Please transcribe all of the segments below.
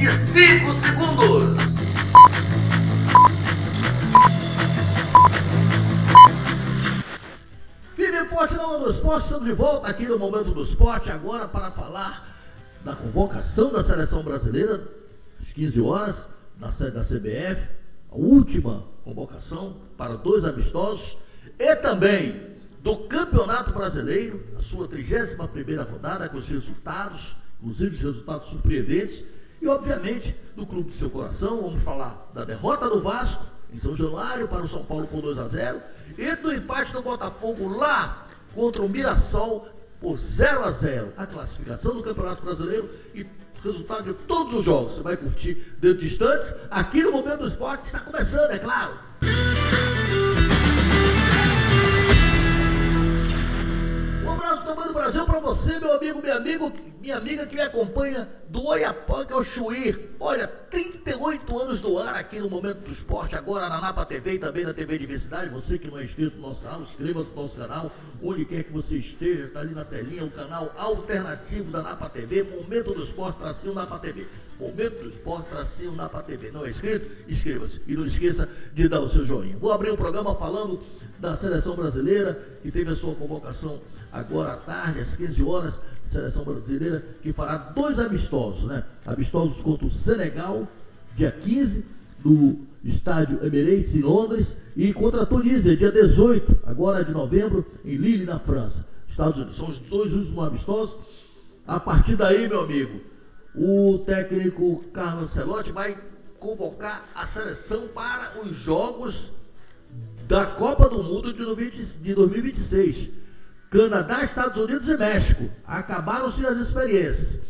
e 5 segundos. Firme e forte na onda do esporte, estamos de volta aqui no Momento do Esporte, agora para falar da convocação da Seleção Brasileira, às 15 horas, na sede da CBF, a última convocação para 2 amistosos, e também do Campeonato Brasileiro, a sua 31ª rodada, com os resultados, inclusive os resultados surpreendentes, e obviamente do clube do seu coração. Vamos falar da derrota do Vasco em São Januário para o São Paulo por 2-0 e do empate do Botafogo lá contra o Mirassol por 0-0. A classificação do Campeonato Brasileiro e o resultado de todos os jogos. Você vai curtir dentro de instantes aqui no Momento do Esporte, que está começando, é claro. Um abraço do tamanho do Brasil para você, meu amigo, minha amiga que me acompanha do Oiapoque ao Chuí. Olha, 38 anos do ar aqui no Momento do Esporte, agora na Napa TV e também na TV Diversidade. Você que não é inscrito no nosso canal, inscreva-se no nosso canal, onde quer que você esteja, está ali na telinha, o canal alternativo da Napa TV, Momento do Esporte, tracinho Napa TV. Momento do Esporte, tracinho Napa TV. Não é inscrito? Inscreva-se e não esqueça de dar o seu joinha. Vou abrir o programa falando da Seleção Brasileira, que teve a sua convocação agora à tarde, às 15 horas, Seleção Brasileira, que fará 2 amistosos, né? Amistosos contra o Senegal, dia 15, no estádio Emirates, em Londres, e contra a Tunísia, dia 18, agora de novembro, em Lille, na França, Estados Unidos. São os 2 últimos amistosos. A partir daí, meu amigo, o técnico Carlo Ancelotti vai convocar a seleção para os jogos da Copa do Mundo de 2026. Canadá, Estados Unidos e México. Acabaram-se as experiências.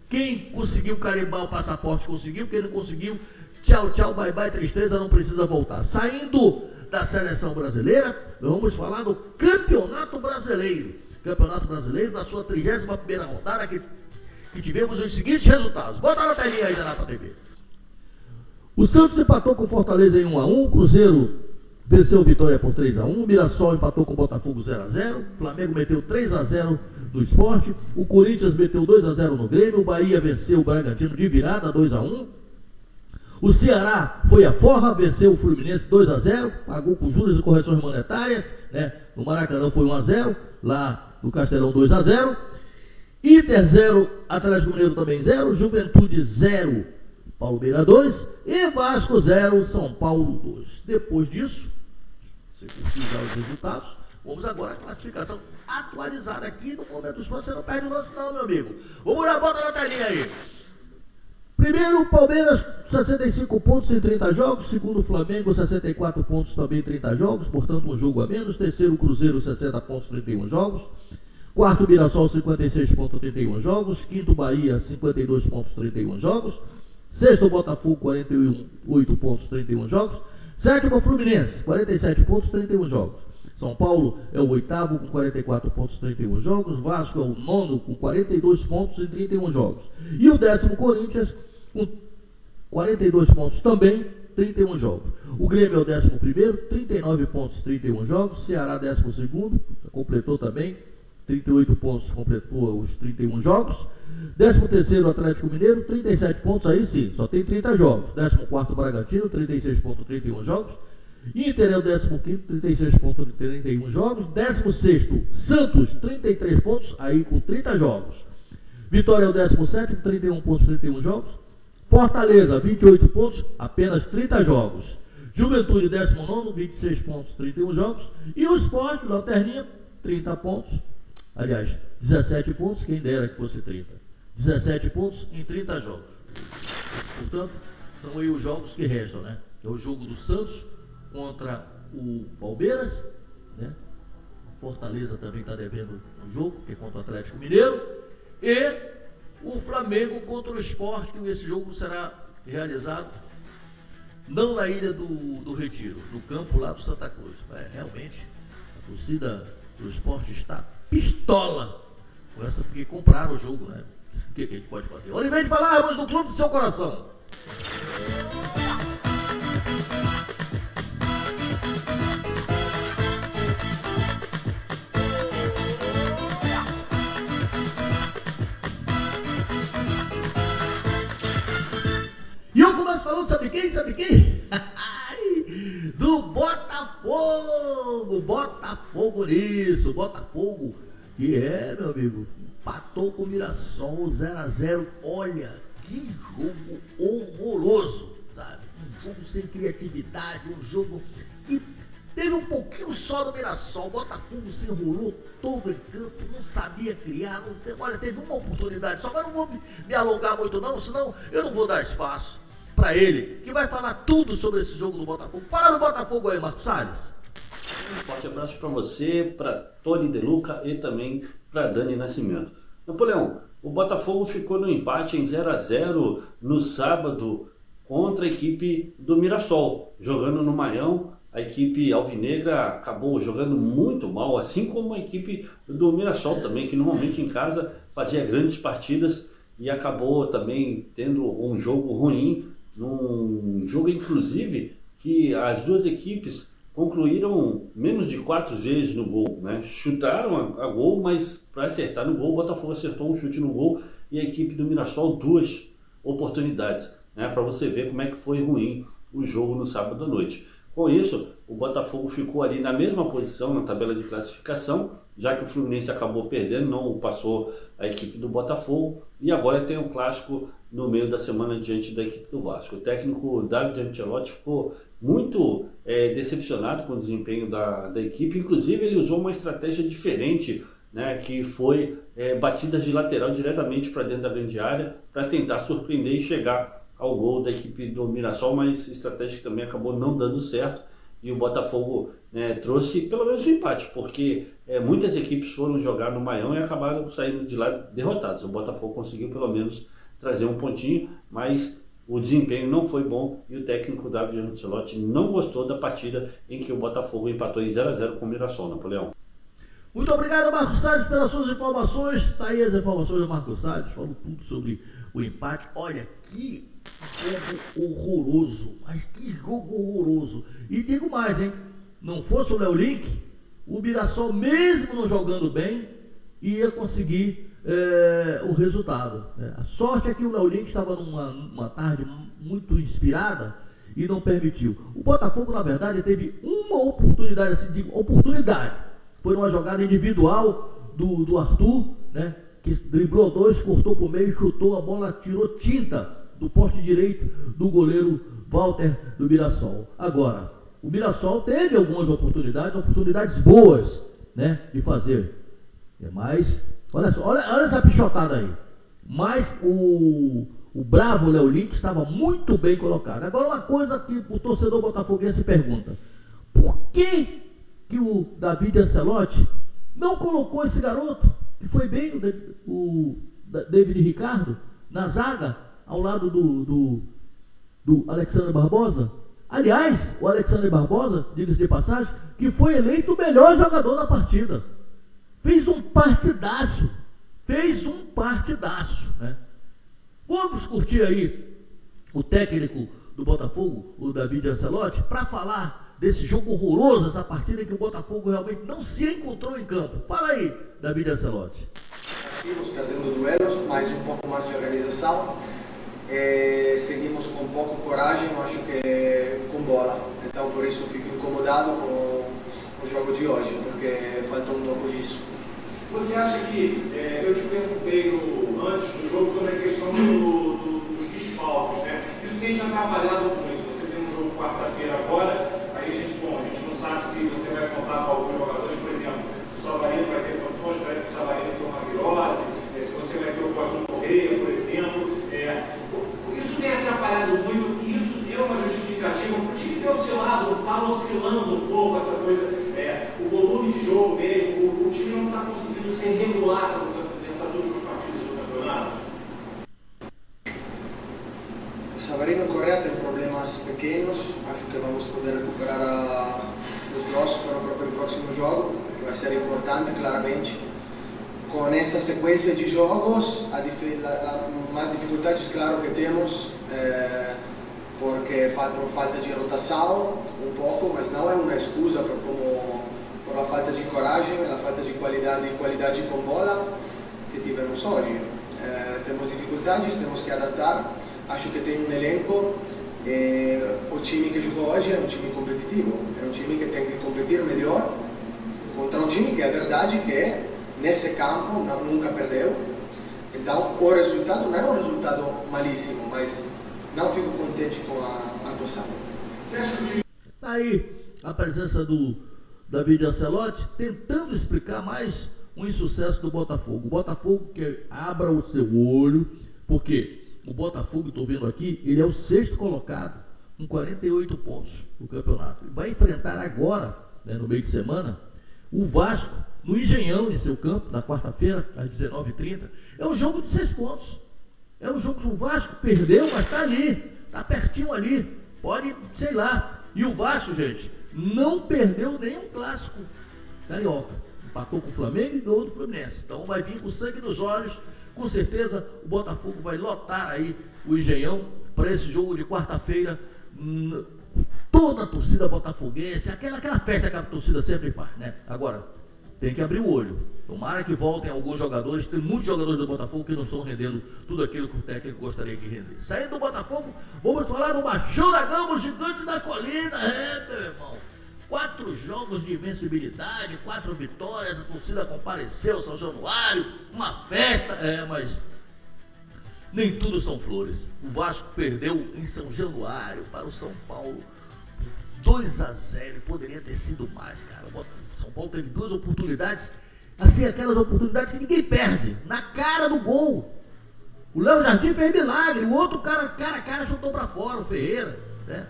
Quem conseguiu carimbar o passaporte conseguiu, quem não conseguiu, tchau, tchau, bye, bye, tristeza, não precisa voltar. Saindo da Seleção Brasileira, vamos falar do Campeonato Brasileiro. Campeonato Brasileiro, na sua 31ª rodada, que tivemos os seguintes resultados. Bota na telinha aí da Napa TV. O Santos empatou com o Fortaleza em 1-1, Cruzeiro venceu o Vitória por 3-1, Mirassol empatou com o Botafogo 0-0, Flamengo meteu 3-0 no Sport, o Corinthians meteu 2-0 no Grêmio, o Bahia venceu o Bragantino de virada 2-1, o Ceará foi à forra, venceu o Fluminense 2-0, pagou com juros e correções monetárias, né? No Maracanã foi 1-0, lá no Castelão 2-0, Inter 0, Atlético Mineiro também 0, Juventude 0, Palmeiras 2 e Vasco 0, São Paulo 2. Depois disso, você curtiu já os resultados, vamos agora à classificação atualizada aqui no Momento do Esporte. Você não perde o lance não, meu amigo. Vamos lá, bota na telinha aí. Primeiro, Palmeiras, 65 pontos em 30 jogos. Segundo, Flamengo, 64 pontos também em 30 jogos, portanto um jogo a menos. Terceiro, Cruzeiro, 60 pontos em 31 jogos. Quarto, Mirassol, 56 pontos em 31 jogos. Quinto, Bahia, 52 pontos em 31 jogos. Sexto, Botafogo, 48 pontos, 31 jogos. Sétimo, Fluminense, 47 pontos, 31 jogos. São Paulo é o oitavo com 44 pontos, 31 jogos. Vasco é o nono com 42 pontos em 31 jogos. E o 10º, Corinthians, com 42 pontos também, 31 jogos. O Grêmio é o 11º, 39 pontos, 31 jogos. Ceará, 12º, completou também 38 pontos, completou os 31 jogos. 13º, Atlético Mineiro, 37 pontos, aí sim, só tem 30 jogos. 14º, Bragantino, 36 pontos, 31 jogos. Inter é o 15º, 36 pontos, 31 jogos. 16º, Santos, 33 pontos, aí com 30 jogos. Vitória é o 17º, 31 pontos, 31 jogos. Fortaleza, 28 pontos, apenas 30 jogos. Juventude, 19º, 26 pontos, 31 jogos. E o Sport, Lanterninha, 30 pontos. Aliás, 17 pontos, quem dera que fosse 30. 17 pontos em 30 jogos. Portanto, são aí os jogos que restam, né? É o jogo do Santos contra o Palmeiras, né? Fortaleza também está devendo um jogo, que é contra o Atlético Mineiro. E o Flamengo contra o Sport, que esse jogo será realizado não na Ilha do Retiro, no campo lá do Santa Cruz. Realmente, a torcida do Sport está pistola com essa, porque compraram o jogo, né? O que a gente pode fazer? Ao invés de falarmos do clube do seu coração. falando, sabe quem? Sabe quem? Do Botafogo! Botafogo nisso, Botafogo. Que meu amigo, empatou com o Mirassol 0-0. Olha, que jogo horroroso, sabe? Um jogo sem criatividade, um jogo que teve um pouquinho só no Mirassol. O Botafogo se enrolou todo em campo, não sabia criar. Olha, teve uma oportunidade só, mas não vou me alongar muito não, senão eu não vou dar espaço para ele, que vai falar tudo sobre esse jogo do Botafogo. Fala do Botafogo aí, Marcos Salles. Um forte abraço para você, para Tony De Luca e também para Dani Nascimento. Napoleão, o Botafogo ficou no empate em 0-0 no sábado contra a equipe do Mirassol, jogando no Maião. A equipe alvinegra acabou jogando muito mal, assim como a equipe do Mirassol também, que normalmente em casa fazia grandes partidas e acabou também tendo um jogo ruim, num jogo inclusive que as duas equipes concluíram menos de 4 vezes no gol, né? Chutaram a gol, mas para acertar no gol, o Botafogo acertou um chute no gol e a equipe do Mirassol 2 oportunidades, né? Para você ver como é que foi ruim o jogo no sábado à noite. Com isso, o Botafogo ficou ali na mesma posição na tabela de classificação, já que o Fluminense acabou perdendo, não passou a equipe do Botafogo, e agora tem um clássico no meio da semana diante da equipe do Vasco. O técnico David Ancelotti ficou muito decepcionado com o desempenho da equipe, inclusive ele usou uma estratégia diferente, né, que foi batidas de lateral diretamente para dentro da grande área, para tentar surpreender e chegar ao gol da equipe do Mirassol, mas estratégia que também acabou não dando certo, e o Botafogo trouxe pelo menos um empate, porque muitas equipes foram jogar no Maião e acabaram saindo de lá derrotadas. O Botafogo conseguiu pelo menos trazer um pontinho, mas o desempenho não foi bom e o técnico David Ancelotti não gostou da partida em que o Botafogo empatou em 0-0 com o Mirassol, Napoleão. Muito obrigado, Marcos Salles, pelas suas informações. Está aí as informações do Marcos Salles, falou tudo sobre o empate. Olha, que jogo horroroso, mas que jogo horroroso. E digo mais, hein, não fosse o Léo Link, o Mirassol, mesmo não jogando bem, ia conseguir o resultado. A sorte é que o Léo Link estava numa tarde muito inspirada e não permitiu. O Botafogo, na verdade, teve uma oportunidade, assim, de oportunidade. Foi uma jogada individual do Arthur, né, que driblou 2, cortou para o meio, chutou, a bola tirou tinta do poste direito do goleiro Walter do Mirassol. Agora, o Mirassol teve algumas oportunidades boas, né, de fazer. Mas, olha só, olha essa pichotada aí. Mas o bravo Léo Link estava muito bem colocado. Agora, uma coisa que o torcedor botafoguense pergunta: por que o David Ancelotti não colocou esse garoto, que foi bem, o David Ricardo, na zaga, ao lado do Alexandre Barbosa? Aliás, o Alexandre Barbosa, diga-se de passagem, que foi eleito o melhor jogador da partida. Fez um partidaço, né? Vamos curtir aí o técnico do Botafogo, o David Ancelotti, para falar desse jogo horroroso, essa partida em que o Botafogo realmente não se encontrou em campo. Fala aí, David Ancelotti. Seguimos perdendo duelos, mas um pouco mais de organização. Seguimos com pouco coragem, acho que com bola. Então por isso fico incomodado com o jogo de hoje, porque faltou um pouco disso. Você acha que, eu te perguntei antes do jogo sobre a questão dos desfalques, né? Isso tem te atrapalhado muito. Você tem um jogo quarta-feira agora, aí a gente não sabe se você vai contar com alguns jogadores, por exemplo, o Savarino vai ter condições, parece que o Savarino foi uma virose, se você vai ter o Joaquim Correia, por exemplo. Isso tem atrapalhado muito e isso deu uma justificativa para o time ter oscilado, está oscilando um pouco essa coisa, o volume de jogo dele, o time não está conseguindo ser regular nessas últimas partidas do campeonato. O Savarino e o Correa têm problemas pequenos, acho que vamos poder recuperar os dois para o próximo jogo, que vai ser importante, claramente. Com essa sequência de jogos, mais dificuldades, claro, que temos, porque por falta de rotação, um pouco, mas não é uma excusa por a falta de coragem, a falta de qualidade com bola que tivemos hoje. Temos dificuldades, temos que adaptar. Acho que tem um elenco O time que jogou hoje é um time competitivo, é um time que tem que competir melhor contra um time que é verdade que nesse campo nunca perdeu. Então o resultado não é um resultado malíssimo, mas não fico contente com a atuação. Aí a presença do David Ancelotti tentando explicar mais um insucesso do Botafogo. O Botafogo que abra o seu olho, porque o Botafogo, estou vendo aqui, ele é o 6º colocado, com 48 pontos no campeonato. Vai enfrentar agora, né, no meio de semana, o Vasco, no Engenhão, em seu campo, na quarta-feira, às 19h30. É um jogo de 6 pontos. É um jogo que o Vasco perdeu, mas está ali, está pertinho ali. Pode, sei lá. E o Vasco, gente, não perdeu nenhum clássico carioca. Empatou com o Flamengo e ganhou do Fluminense. Então vai vir com sangue nos olhos. Com certeza o Botafogo vai lotar aí o Engenhão para esse jogo de quarta-feira. Toda a torcida botafoguense, aquela festa que a torcida sempre faz, né? Agora, tem que abrir o olho. Tomara que voltem alguns jogadores. Tem muitos jogadores do Botafogo que não estão rendendo tudo aquilo que o técnico gostaria que rendesse. Saindo do Botafogo, vamos falar do Machão da Gama, o gigante da colina. Meu irmão, 4 jogos de invencibilidade, 4 vitórias, a torcida compareceu, São Januário, uma festa. Mas nem tudo são flores. O Vasco perdeu em São Januário para o São Paulo 2-0, poderia ter sido mais, cara. O São Paulo teve 2 oportunidades, assim, aquelas oportunidades que ninguém perde, na cara do gol. O Léo Jardim fez milagre, o outro cara chutou para fora, o Ferreira, né?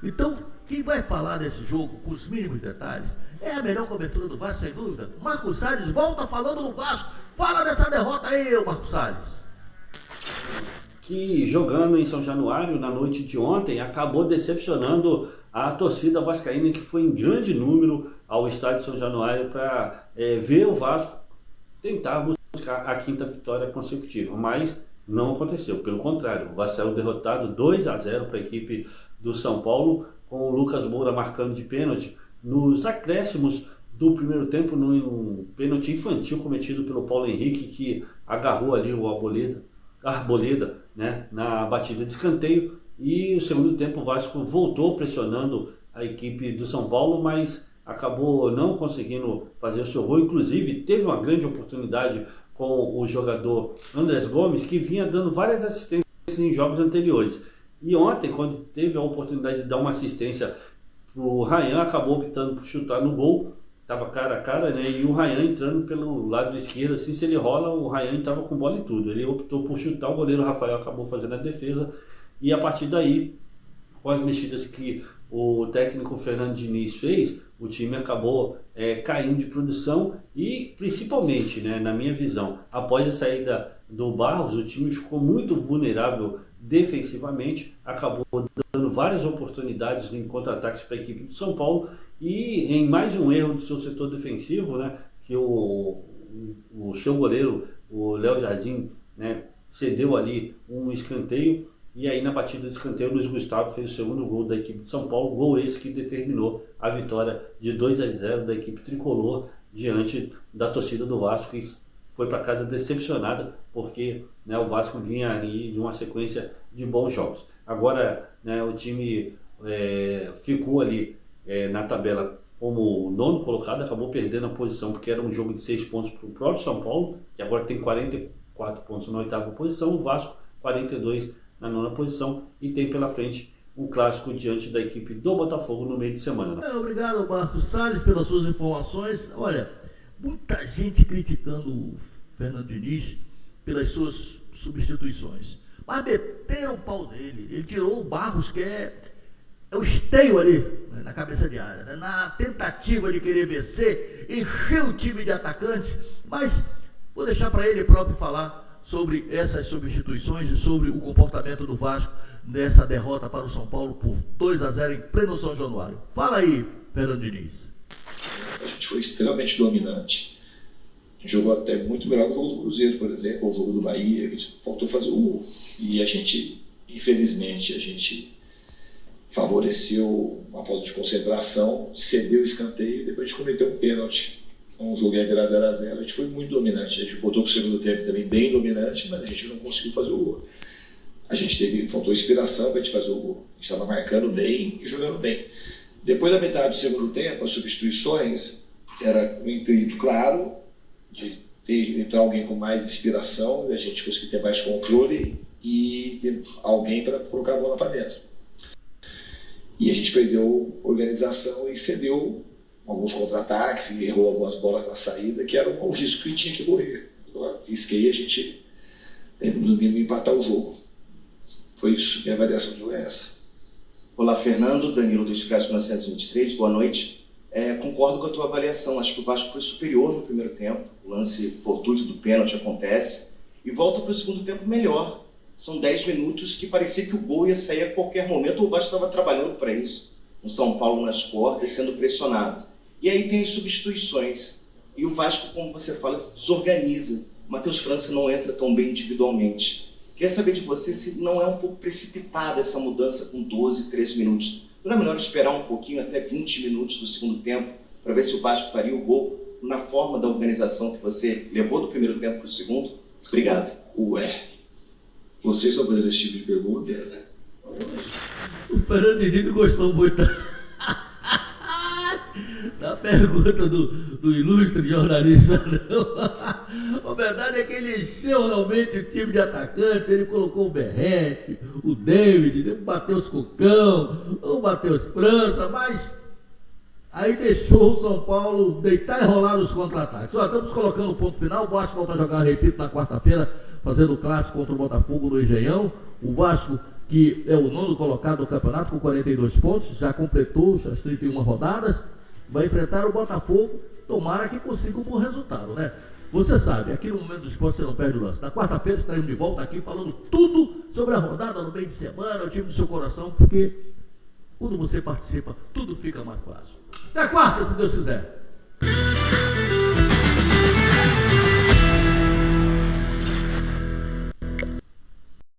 Então, quem vai falar desse jogo com os mínimos detalhes é a melhor cobertura do Vasco, sem dúvida. Marcos Salles volta falando do Vasco. Fala dessa derrota aí, Marcos Salles. Que jogando em São Januário na noite de ontem acabou decepcionando a torcida vascaína, que foi em grande número ao estádio de São Januário para ver o Vasco tentar buscar a 5ª vitória consecutiva, mas não aconteceu. Pelo contrário, o Vasco saiu derrotado 2-0 para a equipe do São Paulo, com o Lucas Moura marcando de pênalti nos acréscimos do primeiro tempo, num pênalti infantil cometido pelo Paulo Henrique, que agarrou ali o Arboleda, né, na batida de escanteio. E no segundo tempo o Vasco voltou pressionando a equipe do São Paulo, mas acabou não conseguindo fazer o seu gol. Inclusive teve uma grande oportunidade com o jogador Andrés Gomes, que vinha dando várias assistências em jogos anteriores. E ontem, quando teve a oportunidade de dar uma assistência para o Ryan, acabou optando por chutar no gol. Estava cara a cara, né? E o Ryan entrando pelo lado esquerdo, assim, se ele rola, o Ryan estava com bola e tudo. Ele optou por chutar, o goleiro Rafael acabou fazendo a defesa. E a partir daí, com as mexidas que o técnico Fernando Diniz fez, o time acabou caindo de produção e, principalmente, né, na minha visão, após a saída do Barros, o time ficou muito vulnerável defensivamente, acabou dando várias oportunidades em contra-ataques para a equipe do São Paulo e em mais um erro do seu setor defensivo, né, que o seu goleiro, o Léo Jardim, né, cedeu ali um escanteio. E aí na batida de escanteio, o Luiz Gustavo fez o segundo gol da equipe de São Paulo, gol esse que determinou a vitória de 2-0 da equipe tricolor diante da torcida do Vasco, e foi para casa decepcionada, porque, né, o Vasco vinha ali de uma sequência de bons jogos. Agora, né, o time ficou ali na tabela como o 9º colocado, acabou perdendo a posição, porque era um jogo de 6 pontos para o próprio São Paulo, que agora tem 44 pontos na 8ª posição, o Vasco 42 na 9ª posição, e tem pela frente um clássico diante da equipe do Botafogo no meio de semana. Obrigado, Marcos Salles, pelas suas informações. Olha, muita gente criticando o Fernando Diniz pelas suas substituições, mas meteram o pau dele. Ele tirou o Barros, que é o esteio ali, né, na cabeça de área, né, na tentativa de querer vencer, encheu o time de atacantes, mas vou deixar para ele próprio falar sobre essas substituições e sobre o comportamento do Vasco nessa derrota para o São Paulo por 2-0 em pleno São Januário. Fala aí, Fernando Diniz. A gente foi extremamente dominante. A gente jogou até muito melhor que o jogo do Cruzeiro, por exemplo, ou o jogo do Bahia. Faltou fazer o gol. E a gente, infelizmente, favoreceu uma falta de concentração, cedeu o escanteio e depois a gente cometeu um pênalti. Um jogo ia virar 0-0, a gente foi muito dominante. A gente botou para o segundo tempo também bem dominante, mas a gente não conseguiu fazer o gol. faltou inspiração para a gente fazer o gol. A gente estava marcando bem e jogando bem. Depois da metade do segundo tempo, as substituições era um intuito claro de entrar alguém com mais inspiração, e a gente conseguir ter mais controle e ter alguém para colocar a bola para dentro. E a gente perdeu organização e cedeu alguns contra-ataques e errou algumas bolas na saída, que era um risco que tinha que correr. Eu risquei a gente, no mínimo, empatar o jogo. Foi isso, minha avaliação de jogo é essa. Olá, Fernando, Danilo do Expresso 1923, boa noite. Concordo com a tua avaliação, acho que o Vasco foi superior no primeiro tempo, o lance fortuito do pênalti acontece, e volta para o segundo tempo melhor. São 10 minutos que parecia que o gol ia sair a qualquer momento, o Vasco estava trabalhando para isso. Um São Paulo nas cordas, sendo pressionado. E aí tem as substituições, e o Vasco, como você fala, se desorganiza. O Matheus França não entra tão bem individualmente. Queria saber de você se não é um pouco precipitada essa mudança com 12, 13 minutos. Não é melhor esperar um pouquinho, até 20 minutos do segundo tempo, para ver se o Vasco faria o gol na forma da organização que você levou do primeiro tempo para o segundo? Obrigado. Vocês estão fazendo esse tipo de pergunta, né? O Fernando Henrique gostou muito da pergunta do ilustre jornalista, não. A verdade é que ele encheu realmente o time de atacantes, ele colocou o Berrete, o David, o Matheus Cocão, o Matheus França, mas aí deixou o São Paulo deitar e rolar nos contra-ataques. Ó, estamos colocando o ponto final, o Vasco volta a jogar, repito, na quarta-feira, fazendo o clássico contra o Botafogo no Engenhão. O Vasco, que é o 9º colocado do campeonato com 42 pontos, já completou as 31 rodadas, vai enfrentar o Botafogo, tomara que consiga um bom resultado, né? Você sabe, aqui no Momento do Esporte você não perde o lance. Na quarta-feira estaremos de volta aqui falando tudo sobre a rodada no meio de semana, o time do seu coração, porque quando você participa, tudo fica mais fácil. Até quarta, se Deus quiser.